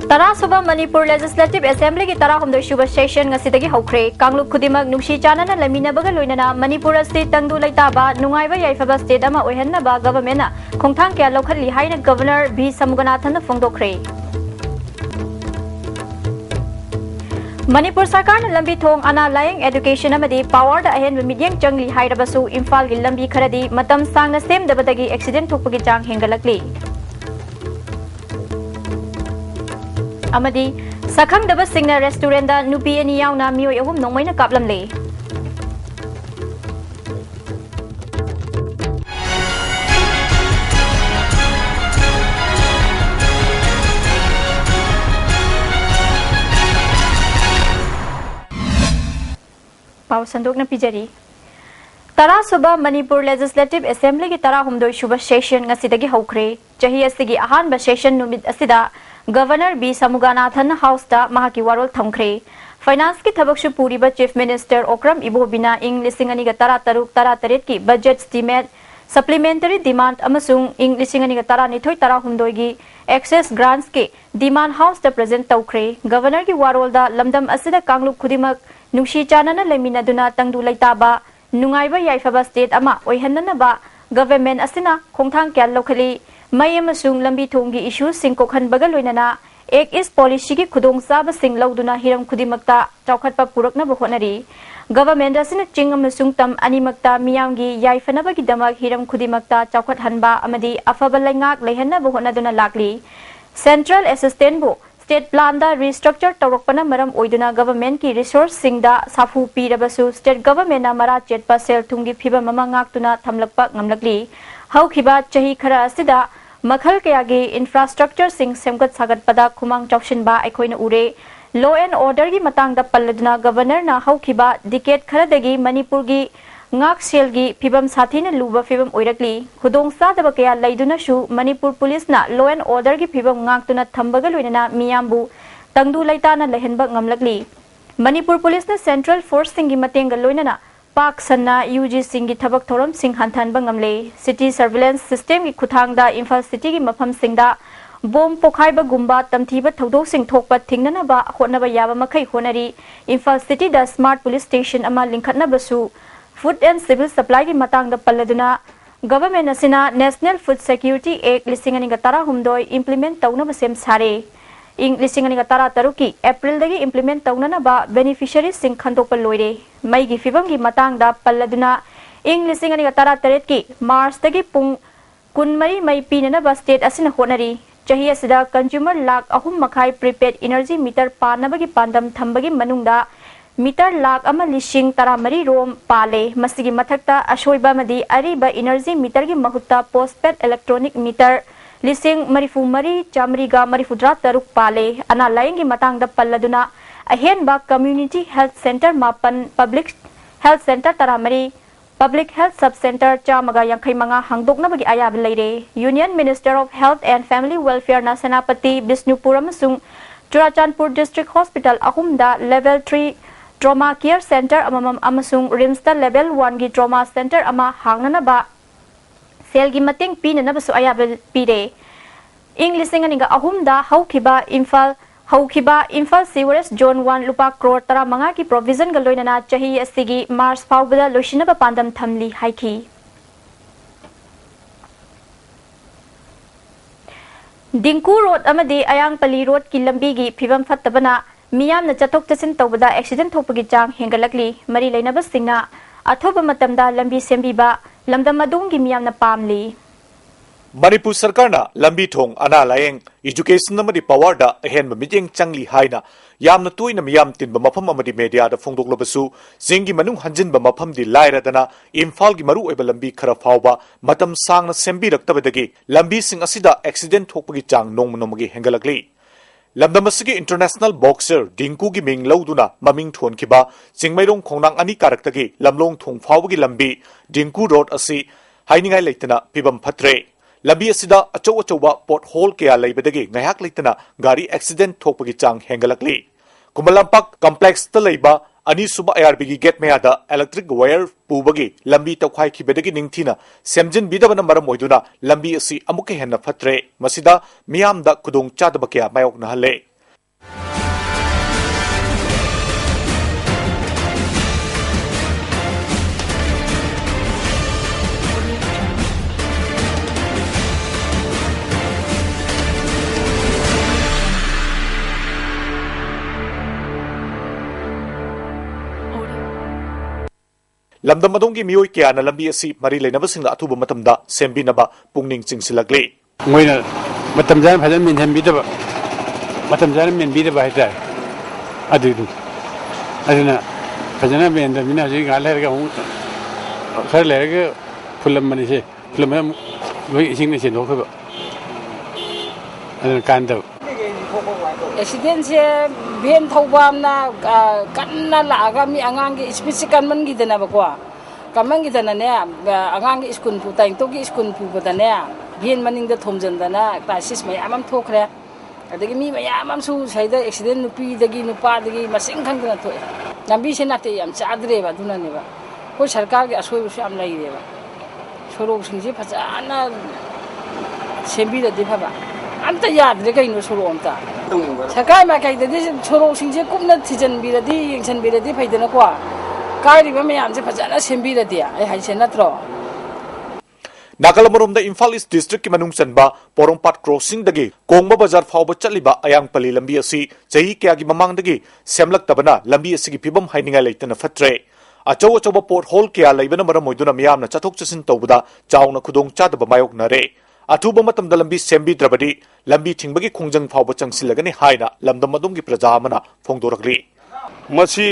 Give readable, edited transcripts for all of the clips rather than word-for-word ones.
Tarasuba Manipur Legislative Assembly ki tarahumdoi suba session ngasidagi hokre kangluk khudimak nungsi chanana lamina baga loinana Manipur asti tangdu laitaba nungaiba yaifaba state ama oihanna ba government na khongthang kya lokhatli haina governor B Samuganathan na phongdokre Manipur Sarkar na lambi thong ana laying education amadi power da ahen midyang changli hairabasu Imphal gi lambi kharadi matam sangna sem dabadagi accident thokpagi chang hengalakli Amadi Sakhang daba singna restaurant da nupi ani yauna miyoi ahum nongmaina kaplam le Pau sandok na pijari Tarasuba Manipur Legislative Assembly ki tarahumdoi suba session ngasidagi hokre chahi asigi ahanba session numit asida Governor B Samuganathan House da mahaki warol thamkre Finance ki thabaksu puriba Chief Minister Okram Ibobina ing lisingani ga taruk taret ki budget estimate supplementary demand amasung ing lisingani ga tara nithoi tarahumdoi gi excess grants ki demand house da present tawkre Governor ki warol da lamdam asida kangluk khudimak nungsi chanana lemina duna tangdu laitaba nungaiba yaifaba state ama oihanna ba government asina khongthang kya lokhali May amasung lambi thonggi issue sing kokhan bagal loinana ek is policy ki khudong saba sing lauduna hiram khudimakta chawkhatpa purakna bahonari government asina ching amasung tam animakta miyamgi yaifana gi damak hiram khudimakta chawkhat hanba amadi afaba laingak leihanna bahona duna lakli central assistant bu state plan da restructure tawrokpana maram oiduna government ki resource sing da safu pirabasu state government na mara chetpa sel thungi phiba mama ngaktuna thamlakpa ngamlakli haukiba chahi khara asida makhal kayagi infrastructure sing semgat sagat pada khumang chawshin ba aikhoina ure law and order gi matang da palladuna governor na haukiba decade khara dagi Manipur gi ngak sel gi phibam sathina luba phibam oirakli khudong sa da kaya laiduna shu Manipur police na law and order gi phibam ngaktuna thambaga loinana miyambu tangdu laitana lehenba ngamlakli Manipur police na central force sing gi matenga loinana Pak Sanna UG Singh Thabak Thoram Singh Hanthan Bangamle City Surveillance System ki Kuthangda Imphal City ki Mafam Singda Bom Pokhaiba Gumba Tamthiba Thodok Sing Thokpa Thingnana ba Hotnaba Yaba Makai Honari Imphal City da Smart Police Station ama Linkhatna basu Food and Civil Supply ki Matang da Palladuna Government asina National Food Security Act lisingani gatara humdoi implement tawna basem sare ing lisingani gatara taruki April dagi implement tawna ba beneficiaries sing khandokpa loire May gi fibam gi matang da palladuna ing lisingani gatara taret ki March dagi pung kunmari may pinana ba state asina honari chahi asida consumer lakh ahum makhai prepaid energy meter panabagi pandam thambagi manungda meter lakh ama lising taramari rom pale masigi mathakta ashoiba madi ariba energy meter gi mahutta postpaid electronic meter lising marifu mari chamriga marifudra taruk pale ana laingi matang da palladuna ahen ba community health center mapan public health center taramari public health sub center chamaga yankhai manga hangdokna bagi ayab leire Union Minister of Health and Family Welfare na Senapati Bisnupur amasung Churachandpur District Hospital ahumda level 3 trauma care center amamam amasung Rimsta level 1 gi trauma center ama hangnana ba sel gi mateng pinana basu ayab pire English singaninga ahumda haukiba Imphal Sewerage Zone 1 lupa crore tara manga ki provision galoinana chahi asigi Mars faubada loishinaba pandam thamli haiki Dinku Road amadi Ayangpali Road ki lambi gi phibam fattabana miyam na chatok chasin tawbada accident thopagi chang hengalakli mari leinaba singna athoba matamda lambi sembiba lamdam adung gi miyam na pamli Manipur Sarkar na lambi thong ana layeng education namadi power da ahen mijeng changli haina yamna tuina miyam tinba mafam amadi media da phongdoklobasu zingi manung hanjinba mafam di lairadana Imphal gi maru oiba lambi khara fawba matam sangna sembi raktabadagi lambi sing asida accident thokpagi chang nongmagi hengalakli lamdamasigi international boxer dinku gi ming lauduna maming thon kiba chingmairong khongnang ani karaktagi lamlong thong fawbagi lambi dinku road asi हाइनिंगाई लेतना फिबम फत्रे लंबी असिदा अचौ अचौबा pot whole कया लेबदगी ngayak लेतना गाड़ी accident थोपगी चांग हेंगलकली कुमलंपाक complex त लेबा अनीसुबा ARB की gate मेयादा electric wire पुबगी लंबी तौखाई खिबदगी निंगथीना सेमजिन बिदबना मरम ओइदुना लंबी असि अमुके हेन्ना फत्रे मसिदा मियामदा खुदोंग चादबा कया मायोकनहले लमदम की मियोई क्या लंबी असी मरी लेनबसिंगदा अथुब मतमदा सेम्बिनबा पुंगनिंग चिंगसिलगले मोइना मतम जान फजन मिनहमबिदबा मतम जान मिनबिदबा हाइतार अदुना फजना मेंदमिना जी गालेरगा हूं खर लेरगा फुलम मनिसे फुलम लोई इसिंग ने सेनोखबा अदुना कांदब एक्सीडेंट से भेन थौबामना कन्ना लागा मी अंगांग की स्पीड से कनमन की दना बको कमन की दना ने अंगांग की स्कूल पु ताइंग तो की स्कूल पु बदने भेन मनिंग द थोमजंदना क्राइसिस मयाम थोखरे अदगी मी मयाम सु साइदा एक्सीडेंट नुपी दगी नुपा दगी मसिंग खंगना थो लंबी से नाते याम चादरे बा दुनानेबा को सरकार के असोय सु याम लैरेबा सोरोग सिंजे फजाना सेंबी द दिफाबा अमत याद्रे कइनो सोरो अमता सरकार माइकैददि सोरोगसिंजे कुपना थिजनबिरदि यंसनबिरदि फैदनको कारिबा मयामसे फजाना सेंबिरदि आइ हाइसे नत्रो नागलमरोमदा इम्फाल ईस्ट डिस्ट्रिक्ट की मनुंग चनबा पोरोंपाट क्रॉसिंग दगी कोंगबा बाजार फावबा चलिबा अयांगपली लंबी असि चही क्यागी ममांगदगी सेमलक्तबना लंबी असि की फिबम हाइनिंगा लेतना फत्रे अचौ अचौबा पोर्ट होल क्या लेबना मरम मोइदुना मियामना चथोक चसिन तौबदा चावना खुदोंग चादबा मायोकनरे अथुब मतमदा लंबी सेम्बिद्रबदी लंबी थिंबगी खोंजंग फावबा चंगसिलगनी हाइना लमदम मदुंगी प्रजा अमना फोंदोरकली मसी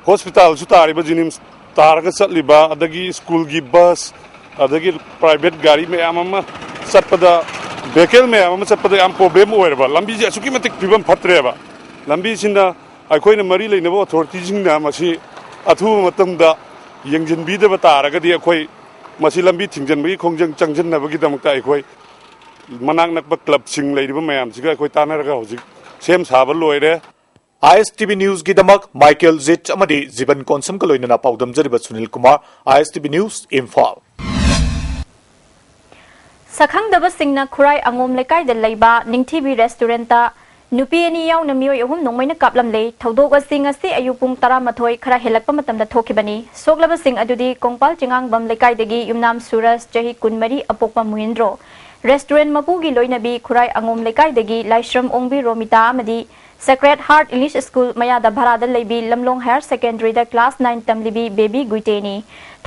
हॉस्पिटल सु तारिबा जिनिम्स तारगा चटलिबा अदगी स्कूल की बस अदगी प्राइवेट गाड़ी में आमा चटपदा vehicle में आमा चटपदा आम प्रॉब्लम ओइरबा लंबी जे असुकी मतिक फिबम फत्रेबा लंबी सिना अखोइना मरी लेनबो अथॉरिटी जिंगना मसी अथुब मतमदा यंगजिनबिदबा तारगदी अखोइ मसी लंबी थिंजनबगी खोंजंग चंगजनबगी दमकता अखोइ मनाक नकबा क्लब सिंग लेरिबा मयामसिगा अखोइ तानरगा होजिक सेम साबा लोइरे ISTV न्यूज की दमक माइकल जिच अमदी जीवन कोनसम का लोइनना पाउदम जरिबा सुनील कुमार ISTV न्यूज इम्फाल सखंगदबा सिंगना खुराई अंगोम लेकाई द लैबा निंगथीबी रेस्टोरेंटा नुपी अनि याउना मियोय अहुम नोंमैना कापलमले थौदोक असिंग असी अयुपुंग 12 खरा हेलकपा मतमदा थोखिबनी सोगलबा सिंग अदुदी कोंगपाल चिंगांग बम लेकाइदगी युमनाम सूरज चही कुनमरी अपोकपा मुहिंद्रो रेस्टोरेंट मपुगी लोइनबी खुराई अंगोम लेकाइदगी लाइश्रम ओंगबी रोमिता अमदी सेक्रेट हार्ट इंग्लिश स्कूल मयादा भरादा लेबी लमलोंग हायर सेकेंडरी दा क्लास 9 तमलिबी बेबी गुइटेनी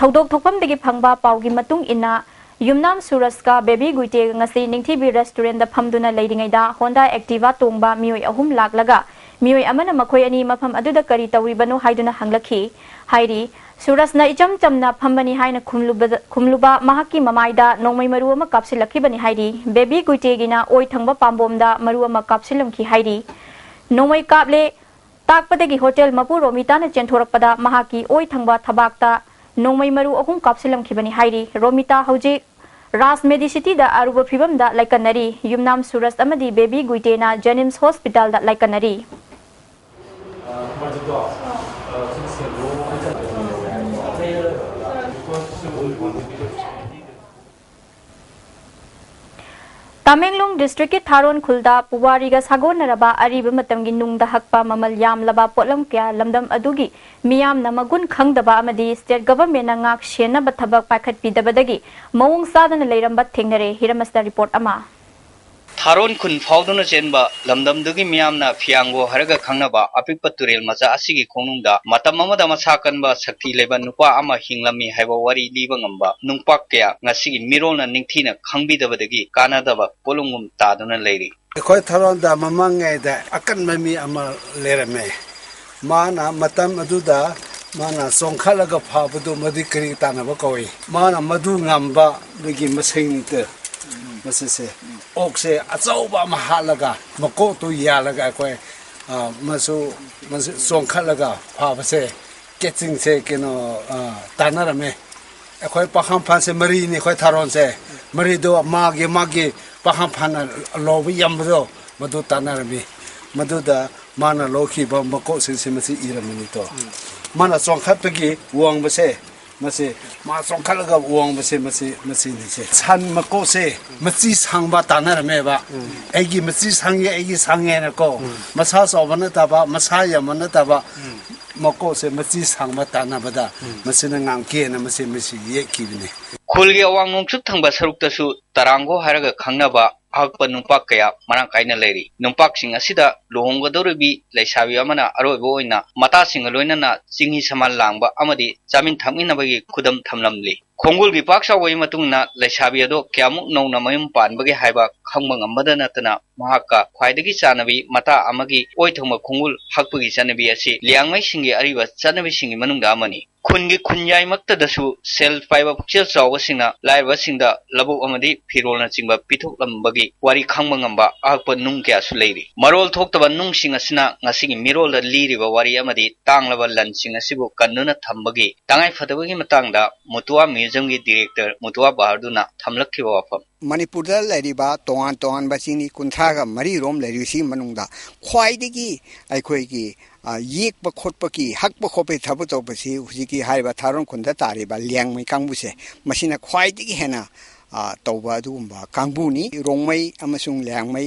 थौदोक थोकपमदगी फंगबा पाउगी मतुंग इना युमनाम सूरज का बेबी गुइटे ngasi निंगथीबी रेस्टोरेंट दा फमदुना लेरिंगैदा होंडा एक्टिवा तोंगबा मियोय अहुम लागलगा मियोय अमना मखोय अनि मफम अदुदा करी तौरिबनो हाइदुना हंगलखी हाइरी सूरज ना इचम चमना फमबनी हाइना खुमलुबा महाकी ममाइदा नोंमै मरु अमा कापसिलखिबनी हाइरी बेबी गुइटे गिना ओय थंगबा पाम्बोमदा मरु अमा कापसिलमखी हाइरी नोंमै कापले ताकपदगी होटल मपु रोमिताना चेंथोरकपदा महाकी ओय थंगबा थबाकता नोंमै मरु अहुम कापसिलमखिबनी हाइरी रोमिता हौजे राज मेडिसिटी दा अरुब फिबम दा लाइकनरी युमनाम सूरज अमदी बेबी गुइटेना जेनिम्स हॉस्पिटल दा लाइकनरी तामेंगलोंग डिस्ट्रिक्ट के थारोन खुलदा पुवारीगा सागोनरबा अरिब मतमगी नुंगदा हकपा ममल यामलबा पोलम क्या लमदम अदुगी मियाम नमगुन खंगदबा अमदी स्टेट गवर्नमेंट नांगाक शेनबा थबक पाखत पिदबदगी मौंग सादन लेरंबा थेंगनरे हिरमस्ता रिपोर्ट अमा थारोन खुन फाउदुना चेनबा लमदमदुगी मियामना फियांगो हरगा खंगनबा अपिकपा तुरेल मचा असिगी खोनुंगदा मतम अमदा मसा कनबा शक्ति लेबा नुपा अमा हिंगलमी हाइबा वारी लीबा ngamba नुंगपा क्या ngasigi मिरोना निंगथीना खंगबिदबदगी कानादबा पोलुंगुम तादुना लेरी अखोय थारोनदा ममंगैदा अकनममी अमा लेरमे माना मतम अदुदा माना सोंखालगा फाबदु मदि करी तानबा कोई माना मदु ngamba बगी मसैनिते मसे ओक्से अचौबा महालगा मको तो यालगा कोई मसु सोंखालगा फाबसे केचिंग से केनो तानरमे khoi pakham phan se mari ni khoi tharon se mari do magi pakham phan lo bi yam do madu tanar mi madu da mana lo khi ba mako sin se masi iramani to mana song khat gi wang ba se masi ma song khat ga wang ba se masi ni se san mako se masi sang ba tanar me ba egi masi sang ye egi sang ye na ko masa so ba na ta ba masa ya ma na ta ba mako se masi sang ba tanar ba da masi na ngang ke na masi ye ki ni ꯈꯨꯜꯒꯤ ꯑꯋꯥꯡ ꯅꯣꯡꯆꯨꯞ ꯊꯪꯕ ꯁꯔꯨꯛꯇꯁꯨ ꯇꯔꯥꯡꯒꯣ ꯍꯥꯏꯔꯒ ꯈꯪꯅꯕ ꯑꯍꯛꯄ ꯅꯨꯡꯄꯥꯛ ꯀꯌꯥ ꯃꯔꯥꯡ ꯀꯥꯏꯅ ꯂꯩꯔꯤ ꯅꯨꯡꯄꯥꯛꯁꯤꯡ ꯑꯁꯤꯗ ꯂꯨꯍꯣꯡꯒꯗꯧꯔꯤꯕꯤ ꯂꯩꯁꯥꯕꯤ ꯑꯃꯅ ꯑꯔꯣꯏꯕ ꯑꯣꯏꯅ ꯃꯇꯥꯁꯤꯡꯒ ꯂꯣꯏꯅꯅ ꯆꯤꯡꯍꯤ ꯁꯃꯥꯟ ꯂꯥꯡꯕ ꯑꯃꯗꯤ ꯆꯥꯃꯤꯟ ꯊꯛꯃꯤꯟꯅꯕꯒꯤ ꯈꯨꯗꯝ ꯊꯝꯂꯝꯂꯤ ꯈꯣꯡꯒꯨꯜꯒꯤ ꯄꯥꯛ ꯆꯥꯎꯕꯒꯤ ꯃꯇꯨꯡꯗ ꯂꯩꯁꯥꯕꯤ ꯑꯗꯣ ꯀꯌꯥꯃꯨꯛ ꯅꯧꯅ ꯃꯌꯨꯝ ꯄꯥꯟꯕꯒꯦ ꯍꯥꯏꯕ ꯈꯪꯕ ꯉꯝꯕꯗ ꯅꯠꯇꯅ ꯃꯍꯥꯛꯀ ꯈ꯭ꯋꯥꯏꯗꯒꯤ ꯆꯥꯟꯅꯕꯤ ꯃꯇꯥ ꯑꯃꯒꯤ ꯑꯣꯏ ꯊꯪꯕ ꯈꯣꯡꯒꯨꯜ ꯍꯛꯄꯒꯤ ꯆꯠꯅꯕꯤ ꯑꯁꯤ ꯂꯤꯌꯥꯡꯃꯩꯁꯤꯡꯒꯤ ꯑꯔꯤꯕ ꯆꯠꯅꯕꯤꯁꯤꯡꯒꯤ ꯃꯅꯨꯡꯗ ꯑꯃꯅꯤ ꯈꯨꯟꯒꯤ ꯈꯨꯟꯌꯥꯏꯃꯛꯇꯗꯁꯨ ꯁꯦꯜ ꯄꯥꯏꯕ ꯄꯨꯛꯆꯦꯜ ꯆꯥꯎꯕꯁꯤꯡꯅ ꯂꯥꯏꯔꯕꯁꯤꯡꯗ ꯂꯧꯕꯨꯛ ꯑꯃꯗꯤ ꯐꯤꯔꯣꯜꯅꯆꯤꯡꯕ ꯄꯤꯊꯣꯛꯂꯝꯕꯒꯤ ꯋꯥꯔꯤ ꯈꯪꯕ ꯉꯝꯕ ꯑꯍꯛꯄ ꯅꯨꯡ ꯀꯌꯥꯁꯨ ꯂꯩꯔꯤ ꯃꯔꯣꯜ ꯊꯣꯛꯇꯕ ꯅꯨꯡꯁꯤꯡ ꯑꯁꯤꯅ ꯉꯁꯤꯒꯤ ꯃꯤꯔꯣꯜꯗ ꯂꯤꯔꯤꯕ ꯋꯥꯔꯤ ꯑꯃꯗꯤ ꯇꯥꯡꯂꯕ ꯂꯟꯁꯤꯡ ꯑꯁꯤꯕꯨ ꯀꯟꯗꯨꯅ ꯊꯝꯕꯒꯤ ꯇꯉꯥꯏꯐꯗꯕꯒꯤ ꯃꯇꯥꯡꯗ ꯃꯨꯇꯨꯋꯥ म्यूजियमꯒꯤ ꯗꯤꯔꯦꯛꯇꯔ ꯃꯨꯇꯨꯋꯥ ꯕꯍꯥꯗꯨꯔꯅ ꯊꯝꯂꯛꯈꯤꯕ ꯋꯥꯐꯝ मणिपुर लेरिबा तोंगान तोंगान बसिनी कुंथ्रागा मरी रोम लेरिसी मनुंगदा ख्वाइदिगी अखोइगी येकप खोटपकी हकप खोपे थबु तोबसी हुजिकी हाइबा थारोन खुंदा तारिबा लियांगमै कांगबुसे मसिना ख्वाइदिगी हेना तौबा अदुगुंबा कांगबुनी रोंगमै अमसुंग लियांगमै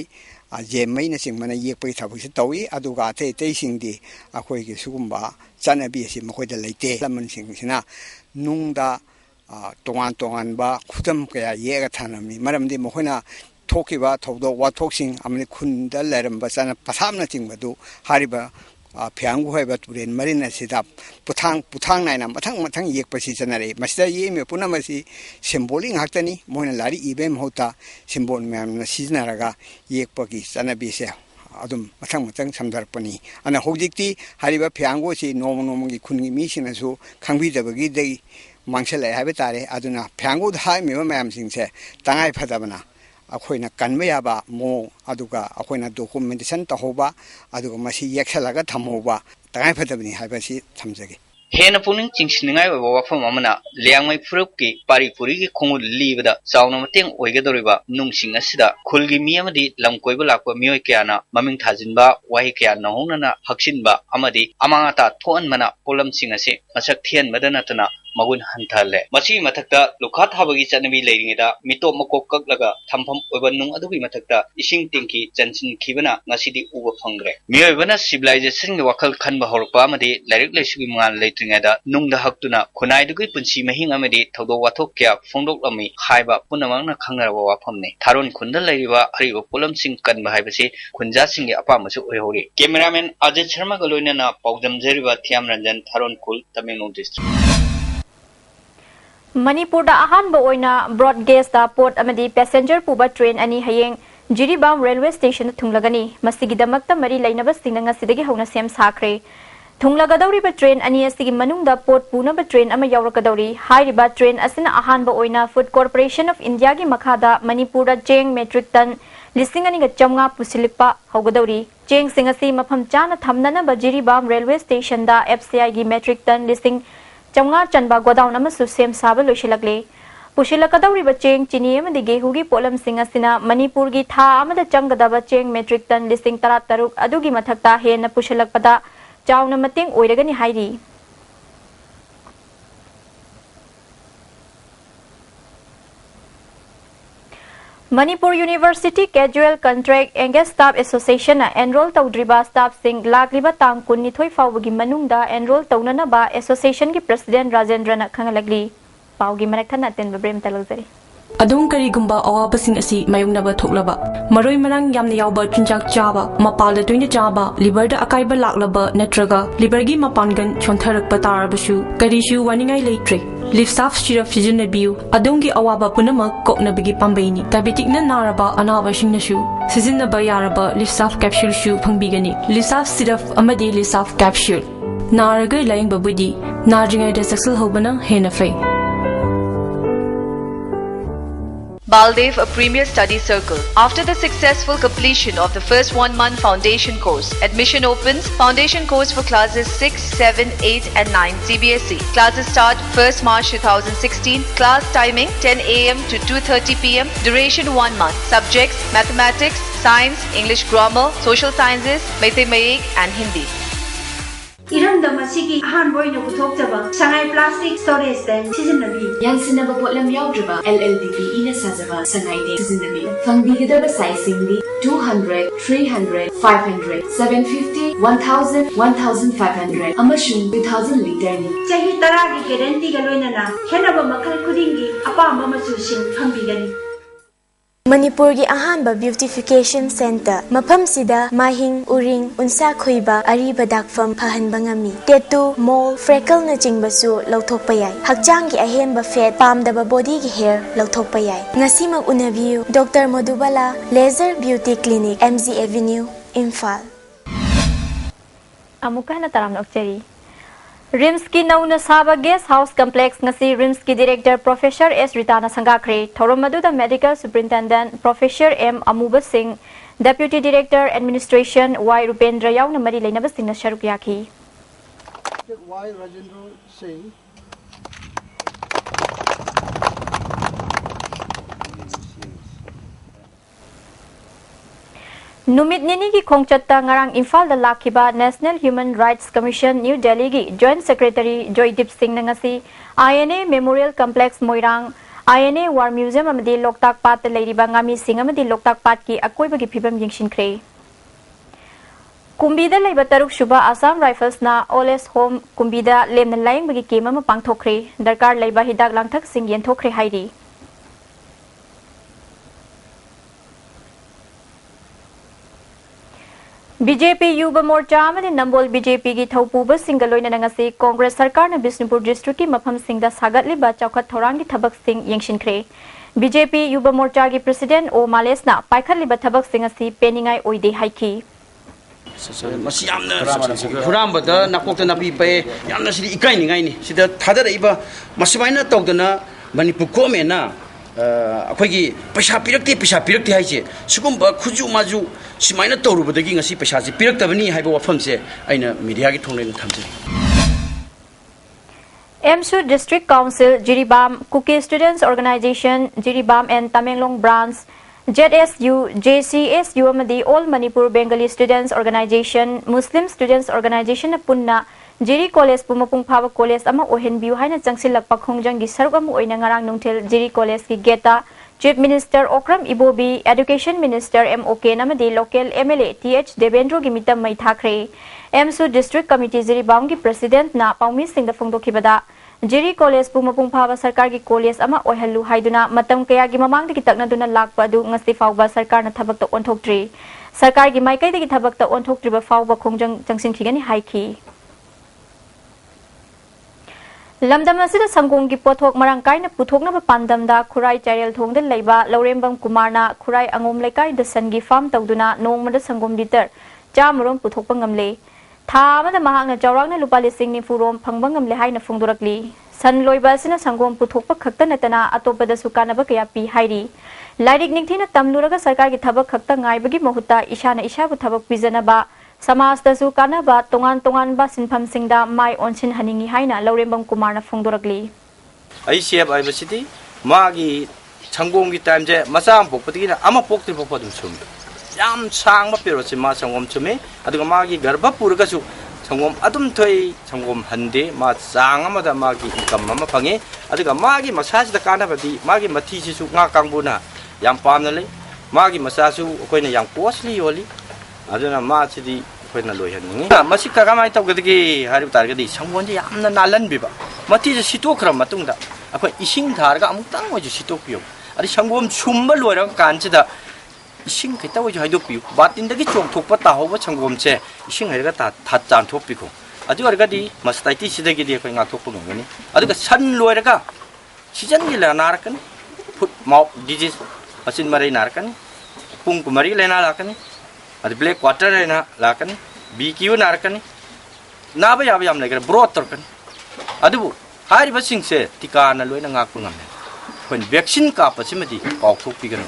जेमै न सिंगमना येकपै थबुसे तौई अदुगा अते तैसिंगदी अखोइगी सुगुंबा चनबी असि मखोइदा लेते लमन सिंगसिना नुंगदा तोंगान तोंगान बा खुदम कया येगा थानमनी मरमदि मखोइना थोकिबा थौदो वाथोक्सिंग अमनि खुंदा लेरमबा चना पथामना चिंगबदु हारिबा फ्यांगु होइबा तुरेन मरिना सिदा पुथांग नाइना मथंग येकपसि चनरे मसिदा येमे पुनमसि सिम्बोलिक हाक्तनी मोइना लारी इबेम होता सिम्बोल म्यामना सिजनारगा येकपकी चनबिसे अदुम मथंग समदरपनी अना होजिक्ति हारिबा फ्यांगोसि नोमगी खुनगी मिसिनसु खंगबिदबगी दै मांगसले हाबे तारे अदुना फ्यांगु धाय मेबा म्यामसिंगसे तंगाय फदबना अखोइना कन्बा याबा मो अदुगा अखोइना डॉक्यूमेंटेशन तहोबा अदुगा मसि येक्सलगा थमोबा तंगाय फदबनी हाबसि थमजगे हेन पुनिंग चिंगसिनिंगाय ओबा वाफम अमना लियांगमै फुरुपकी पारिपुरीगी खोंगुल लीबदा चावना मतेंग ओइगदोरिबा नुंगसिंग असिदा खुलगी मी अमदि लमकोइबा लाकपा मियोय कयाना ममिंग थाजिनबा वाहि कया नहोंगना हक्सिनबा अमदि अमांगाता थोअनबना पोलमसिंग असे मसक थियनबदा नतना मगुन हंथले मसी मथक्ता लुखा थाबगी चनबी लेरिंगदा मितो मकोक ककलगा थमफम ओबा नुंग अदुगी मथक्ता इसिंग टिंकी चनसिन खिबना ngасidi उबा फंगरे मियोयबना सिविलाइजेशन गे वखल खनबा हरपा अमदि लाइरिक लेसुगी मंगाल लेत्रिंगदा नुंगदा हक्तुना खुनाइदुगी पुंसी महिंग अमदि थौदो वाथोक क्या फोंदोकलमी हाइबा पुनमंगना खंगरबा वाफमने थारोन खुंदा लेरिबा अरिबा पोलमसिंग कनबा हाइबसे खुंजासिंगे अपामसु ओइहोरि कैमरामैन अजय शर्मा गलोइना पाउदम जरिबा थियाम रंजन थारोन कुल तमिलनाडु डिस्ट्रिक्ट मणिपुर अहानबा ओइना ब्रॉड गेज दा पोर्ट अमदी पैसेंजर पुबा ट्रेन अनि हयेंग जिरीबाम रेलवे स्टेशन थुंगलगनी मसिगिदमक्ता मरी लैनबा सिंगना सिदगी हौना सेम साखरे थुंगलगदौरिबा ट्रेन अनि असिगी मनुंगदा पोर्ट पुनबा ट्रेन अमा यावरकदौरी हाइरिबा ट्रेन असिना अहानबा ओइना फूड कॉर्पोरेशन ऑफ इंडिया गी मखादा मणिपुर चेंग मेट्रिक टन लिसिंगनी ग चमगा पुसिलिपा हौगदौरी चेंग सिंगसी मफम चाना थमनना जिरीबाम रेलवे स्टेशन दा एफसीआई गी मेट्रिक टन लिसिंग चमगा चनबा गोदाउन अमसु सेम साबा लोइशिलकले पुशिलकदौरिबा चेंग चिनी अमदि गेहुगी पोलम सिंग असिना मणिपुर गी था अमदा चंगदबा चेंग मेट्रिक टन लिसिंग 13 अदुगी मथक्ता हेन पुशिलकपदा चावना मतेंग ओइरगनी हाइरी Manipur university casual contract engage staff association enrol तौद्रिबा स्टाफ सिंग लाग्लिबा तांग 19 फावगी मनुंगदा एनरोल तौननबा एसोसिएशन की प्रेसिडेंट राजेंद्रना खंगलगली पावगी मनकथन अतेन ब्रेम तलजरी अदुम करीगुंबा अवाबसिंग असि मायुंगनबा थोकलबा मरोय मरंग यामना यावबा चिंजाक चाबा मपालदा तुइना चाबा लिवरदा अकाइबा लाक्लबा नत्रगा लिवरगी मपानगन छोंथरकपा तारबसु करिसु वानिंगाई लेट्रे लिफ स्टाफ सिरप सिजनबियु अदुमगी अवाबा पुनमक कोकनबगी पाम्बेनी डायबिटिकना नारबा अनाबसिंगनसु सिजनबा यारबा लिफ स्टाफ कैप्सूल सु फंगबिगनी लिफ स्टाफ सिरप अमदि लिफ स्टाफ कैप्सूल नारगा लाइंगबबुदी नाजिंगाइदा सक्सेल होबना हेना फै Baldev, a premier study circle. After the successful completion of the first 1-month foundation course, admission opens. Foundation course for classes 6, 7, 8 and 9 CBSE. Classes start 1st March 2016. Class timing 10 a.m. to 2:30 p.m. Duration 1 month. Subjects mathematics, science, English grammar, social sciences, Mathematics and Hindi. Iramdam asigi ahan boyna puthokjaba sangai plastic storage tank sizinnabi yansinaba potlam yaudraba LLDP ina sajaba sangai tank sizinnabi fangbigidaba sizing 200 300 500 750 1000 1500 amashun 2000 liter ni chahi taragi guarantee ga loinana henaba makhal khudingi apamba machu sing fangbigani Manipur gi ahanba beautification center mafam sida mahing uring unsa khoiba ariba dakfam phahanba ngami tattoo mole freckle na chingbasu lauthokpa yai hakchang gi ahenba fat pamdaba body gi hair lauthokpa yai ngasi mak unabiu Dr Madhubala laser beauty clinic MZ Avenue Imphal amuka na taram nokcheri RIMS की नौना साबा guest house complex ngasi RIMS की director professor S रिताना संगाखरे थौरम मदुदा medical superintendent professor M Amuba Singh deputy director administration Y Rupendra यावना मरी लेनबा सिंह शरुक याखी वाई राजेंद्र सिंह नुमित निनी की खोंगचत्ता ngarang Imphal da lakhiba National Human Rights Commission New Delhi gi Joint Secretary Joydip Singh na ngasi INA Memorial Complex Moirang INA War Museum amadi Loktak Pat da leiriba ngami sing amadi Loktak Pat ki akoiba gi phibam yingsinkhre Kumbida leiba taruk shuba Assam Rifles na Oles Home Kumbida lemna laing bagi kema ma pangthokre darkar leiba hidak langthak sing yen thokre hairi BJP Yuva Morcha अमदि Nambol BJP की थौपुब सिंगलोइना नंगसी कांग्रेस सरकार ने Bishnupur district की मफम सिंगदा सागतलिबा चौखत थौरांगी थबक सिंग यंगशिनख्रे BJP Yuva Morcha की president ओ मालेसना पाइखतलिबा थबक सिंग असि पेनिंगाई ओइदे हाइखी मसी यामना हुरामबदा नाकोक्ता नापी पे यामना सिदि इकाइनिंगाइनि सिदा थादरइबा मसिबाइना तौदना मणिपुर गवर्नमेंटना अखोगी पैसा पिरक्ते हाइसे सिगुम्बा खुजु माजु सिमाइना तौरुबदगी ngasi पैसा से पिरक्तबनी हाइबा वफम से आइना मीडिया की थोंगलेन थमजरि एमसू district council Jiribam Kuki students organisation Jiribam and Tamenglong branch ZSU JCSU amadi All Manipur Bengali Students Organization Muslim Students Organization na punna Jiri College pumapung phawa college ama ohenbiu haina changsilakpa khongjang gi saruk am oina ngarang nungthil Jiri College ki geta Chief Minister Okram Ibobi Education Minister MOK namadi local MLA TH Devendra gi mitam mai thakre MSU District Committee Jiribam gi President na Paumi Singh da phongdokhibada Jiri College pumapung phawa sarkar gi college ama oihallu haiduna matam kaya gi mamang dagi takna duna lakpa adu ngasti fawba sarkar na thabak ta onthoktre sarkar gi maikai dagi thabak ta onthoktre ba fawba khongjang changsin thigani haiki Lamdam asida sangong gi pothok marang kai na puthokna ba pandam da khurai chairel thongda leiba Laurembam Kumarna khurai angom laikai da sangi farm tawduna nongmada sangom liter chamurom puthokpa ngamle tha amada mahakna chawrangna lupa lising ni furom phangba ngamle haina phongdorakli san loiba asina sangom puthokpa khakta natana atopada sukana ba kaya pi hairi lairik ningthina tamluraga sarkar gi thabak khakta ngaibagi mahuta ishana isha bu thabak pijana ba Samas da su kana ba tongan ba sinpham singda mai onsin haningi haina Laurembam Kumarna phongdorakli ai siap ai basiti magi changom gi time je masam pokpati na ama pokti pokpadum sum yam sang ma pero ma sangom chume aduga magi garba purga su sangom adum thoi sangom hande ma sang ama da magi income ama phange aduga magi masaji da kana badi magi mathi si su nga kangbuna yam pamna le magi masasu koina yang costly yoli aduna ma chidi koina loihanni masi ka kamai tawgadi hari targadi sangwonje yamna nalan biba mati je sitokra matungda akoi ising tharga amutang oju sitokpiyo ari sangwom chumba loira kanchida ising kaita oju haidokpiyo batindagi chongthokpa tahoba sangwomche ising hairga ta that chan thokpiko adu argadi mastaiti sidagi di akoi ngathokpa ngani aduga san loiraga season gi la narkan foot mouth disease asin marai narkan pung kumari lena lakan adi black water lena lakan BQ narkan naba yaba yam legar broad torkan adu hari basing se tika na loina ngakpu ngamne vaccine कापसिमदि काउथोकपिगनो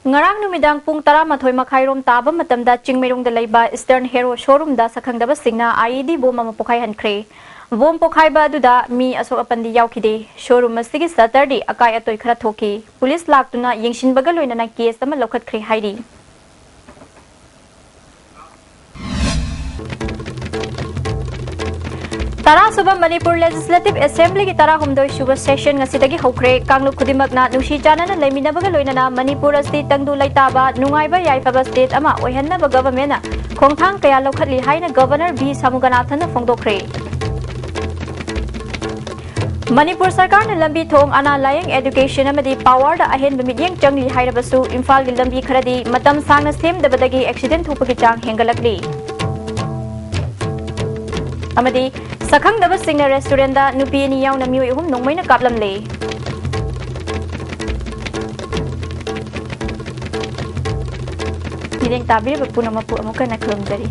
ngarang numidang pung 12 makhairom taba matamda chingmerungda leiba Eastern Hero showroom da sakhangdaba singna IED bom ama pokhai hankre bom pokhai ba aduda mi asok apandi yaukide showroom asigi Saturday akai atoi khara thoki police laktuna yengshinbaga loina na case ama lokhatkre hairi Tara Suba Manipur Legislative Assembly ki Tara Humdoi Shuba Session ngasidagi hokre Kanglu Kudimakna Nushi Janana Leminabaga Loinana Manipur State Tangdu Laitaba Nungaiba Yaifaba State Ama Oihanaba Government Kongthang Kaya Lokhatli Haina Governor B Samuganathan Fongdokre Manipur Sarkar na lambi thong ana layang education amadi power da ahen bamidyang changli hairabasu Imphal gi lambi kharadi matam sangna sem dabadagi accident thupagi chang hengalakli amadi Sakhang daba singna restaurant da nupi ni yaw na miu ihum nongmay na kaplam le. Nideng tabir ba po na mapu amuka na kulong dari.